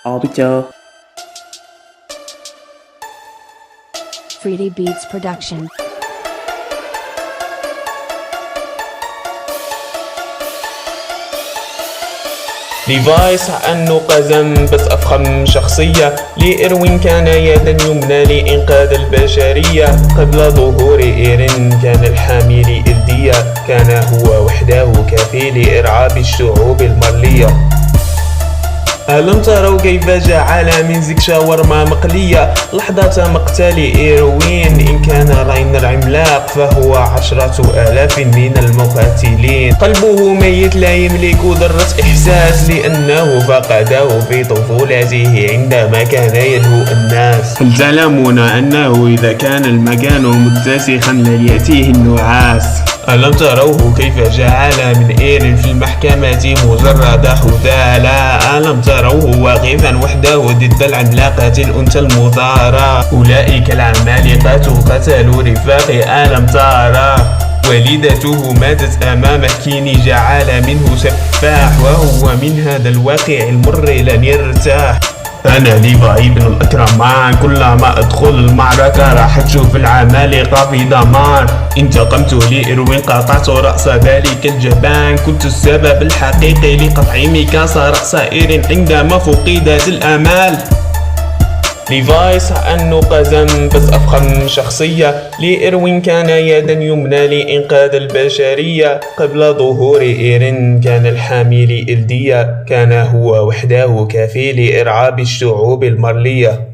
Tôi chờ. Freedy Beats Production. ليفايس عنه قزم بس أفخم شخصية. لإروين كان يدا يمنى لإنقاذ البشرية. قبل ظهور إيرين كان الحامل إلدية. كان هو وحده كافي لإرعاب الشعوب المرلية. ألم تروا كيف جعل من زيك شاورما مقلية؟ لحظة مقتل إيروين إن كان راينر عملاق فهو 10,000 من المقاتلين. قلبه ميت لا يملك ذرة إحساس لأنه فقده في طفولته عندما كان يلهو الناس. هل تعلمون أنه إذا كان المكان متسخا لن يأتيه النعاس؟ ألم تروه كيف جعل من إيرين في المحكمة مجرد حثالة؟ ألم تروه واقفا وحده ضد العملاقة الأنثى المثارة؟ أولئك العمالقة قتلوا رفاقي. ألم ترى والدته ماتت أمامه كيني جعل منه سفاح وهو من هذا الواقع المر لن يرتاح. أنا ليفاي بن الأكرمان كلما أدخل المعركة راح أشوف العمالقة في دمار. انتقمت لإروين قطعت رأس ذلك الجبان. كنت السبب الحقيقي لقطع ميكاسا رأس إيرين عندما فقدت الأمال. ليفايس عنه قزم بس أفخم شخصية. لإروين كان يدا يمنى لإنقاذ البشرية. قبل ظهور إيرين كان الحامل إلدية. كان هو وحده كافي لإرعاب الشعوب المرلية.